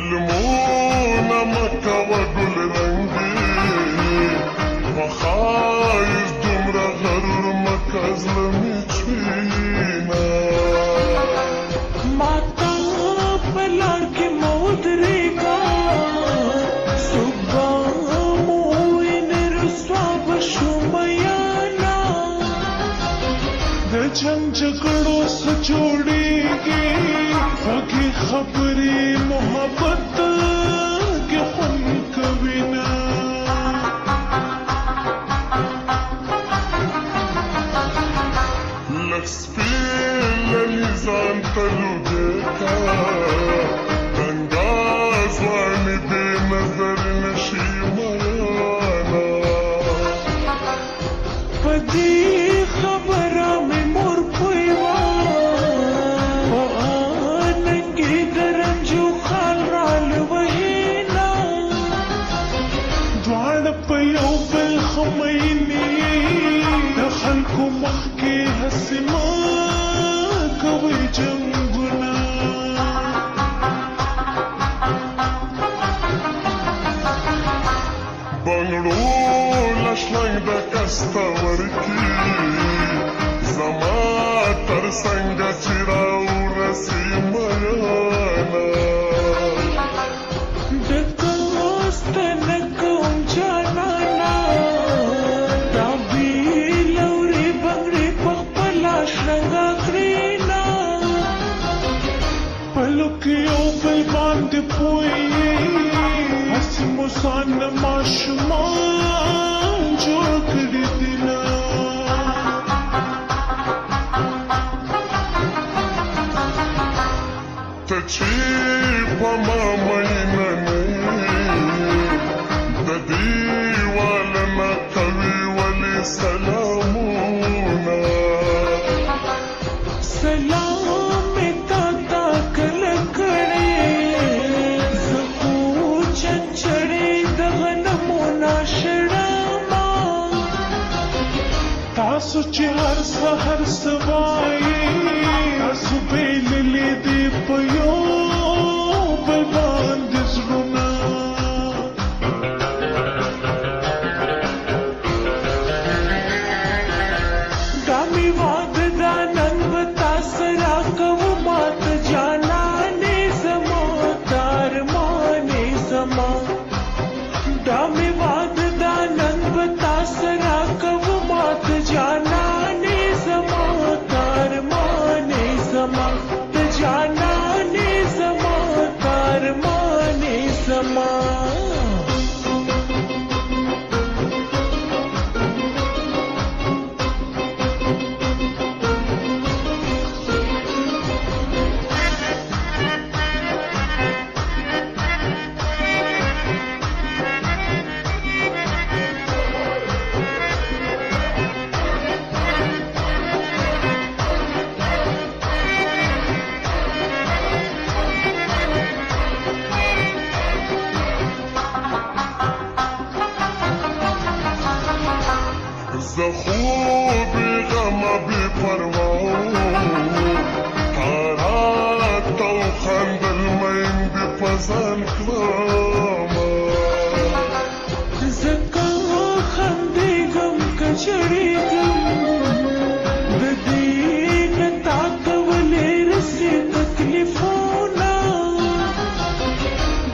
ظلمونا مکه و ګل رنګي وخایز دومره غرور مکه زړه مې چوينه ماتا په لار کې مه ودرېږه صبح مو وینې رسوا به شو میانه د جنګ جګړو څه جوړېږي خوږې خبرې محبت کې خوند کوي نه لږ سپېلني ځان ته لوګې کا دنګا ځواني بې نظر نشي میانه په دې خبره مې مور پوی وه په آنګ کې د رنجو خال رالوهېنه دواړه په یو بل ښه مینې د خلکو مخکې هسې مه کوئ جنګونه بنګړو لشلنګ د کسته ورکي زما تر څنګه چې راورسي میانه د دوست نه کوم جانانه دا بیل اورې بنګړې په خپله شرنګه کړې نه پلو کې یو بل باندې پوی هسې مو ځان نه ماشومان جوړ کړي دي نه ته چې په ما مینه نه د دیواله نه کوي ولې سلامونه سلام مې تا ته کله کړی زه خو چنچړې د غنمو ناشړما تاسو چې هر سحر څه وایي تاسو بېللې دي په یو بل باندې زړونه دا مې واده دا نن به تا سره کوم ماته جانانې زما تارمانې زما دا مې واده دا نن به تا سره کوم ماته جانانې زما تارمانې زما د جانانې زما تارمانې زما زه خو بېغمه بېپروا تا راته وخندل میندې په ځان کړمه ځکه خندېږم که ژړېږم د دې نه تا ته ولې رسي تکلیفونه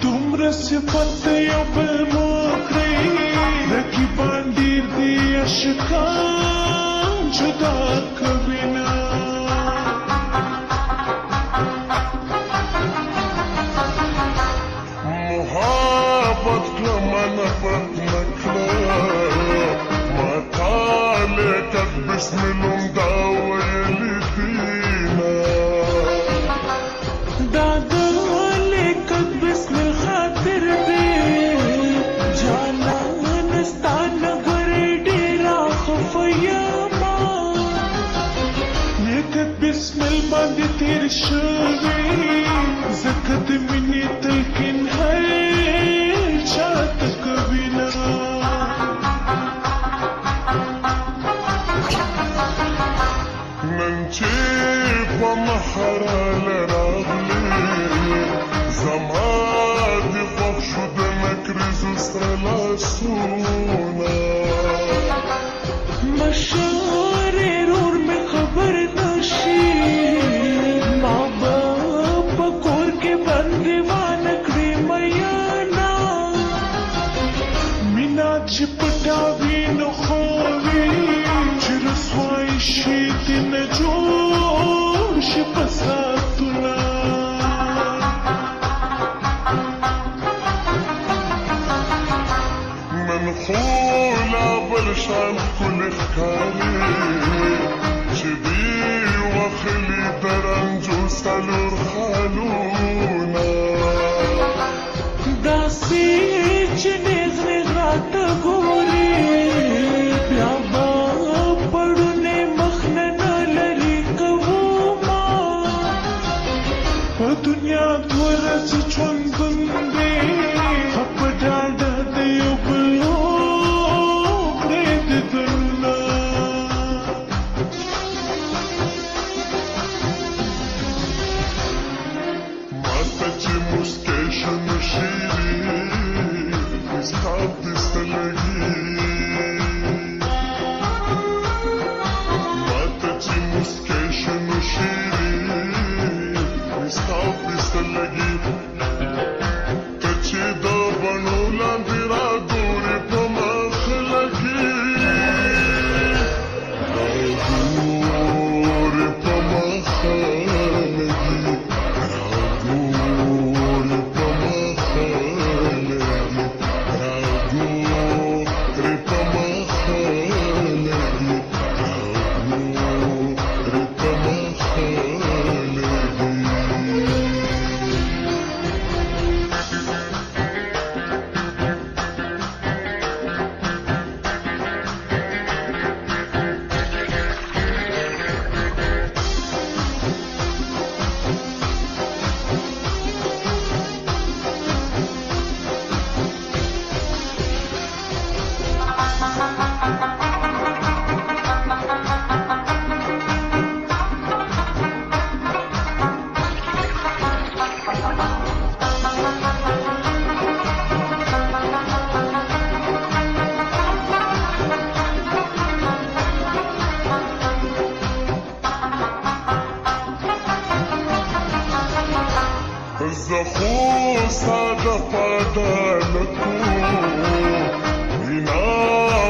دومره صفت یو بل مو کړئ رقیبان ډېر دي عاشقان جدا کوي نه محبت کړمه نفرت نه کړه ما تاله کد بسم الله دا ویلي دینه دا د لیکت بسم الخاطر دی جانان ستا نګرې ډېره خفه یمه لیکت بسم ال باندې تېر شوې ځکه د مینې تلقین هر چاته کوي نه نن چې په محرال راغلی زما چې پټاوي نو خووي چې رسوای شي دې نه جوړ شي په ساعتونه من خو لا بل شان ښکلي ښکاري چې دي وخلي د رنجو څلور خالونه داسې چې نیز نیز راته ګوري بیا به پړونې مخ نه نه لرې کومه په دنیا دوه ورځې ژوندون دی ښه په ډاډه د یو بل پرېږدېدلونه ماته چې موسکی شنو شیري ستا پسته لګي ماته چې موسکی شنو شیري ستا پسته لګي ته چې د بڼو لاندې راګورې په مخ لګي راګورې په مخ لګي زه خو ستا دپاره لکو وینا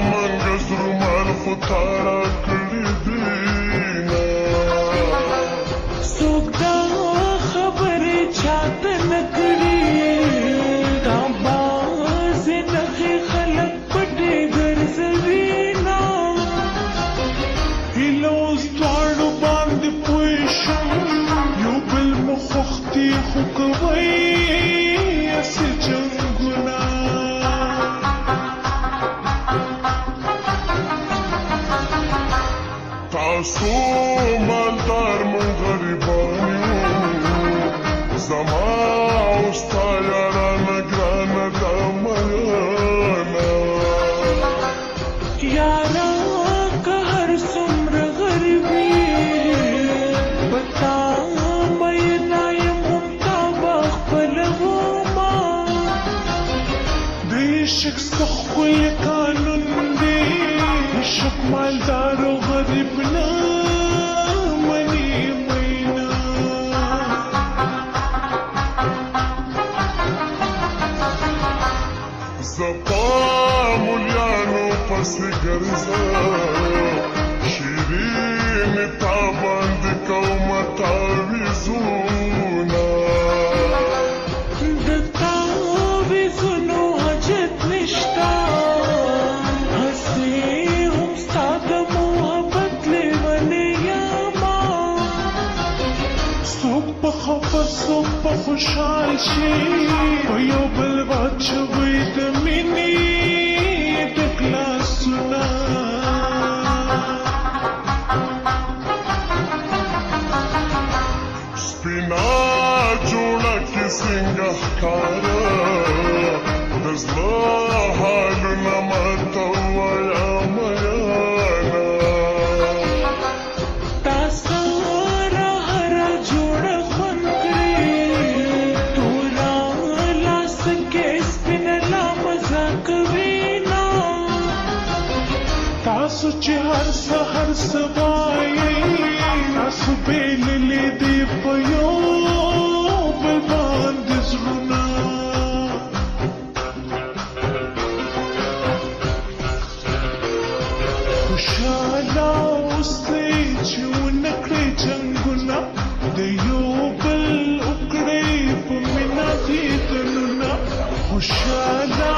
منګز رومال خو تا راکړي دینه څوک دا خبرې چاته نه کړي دا بعضې نښې خلک پټې ګرځوینه هیله اوس دواړو باندې پوه شم یو بل مو خوښتې خو کوئ هسې جنګونه تاسو مالدار مون غریبان یو زما او ستا یارانه ګرانه دا میانه یاره که هر څومره غریب وي په تا مینا یم هم تا به خپله ومه د عشق څه ښکلی قانون دی عشق مالدار و غریب نه مني مینا زه په مولیانو پسې ګرځم شیرینې تا باندې کومه تعویضونه د تعویضونو حاجت نشته هسې هم ستا د محبت لیونې یمه څوک په خفه څوک په خوشحال شي په یو بل واچوئ د مینې ډک لاسونه سپینا جوړه کې څنګه ښکاره د زړه حالونه ماته ووایه میانه تا سره هره جوړه خوند کړې توره لاس کې سپینه لا مزه کوینه تاسو چې هر سحر څه وایئ تاسو بېللې دي په یو بل باندې زړونه خوشحالم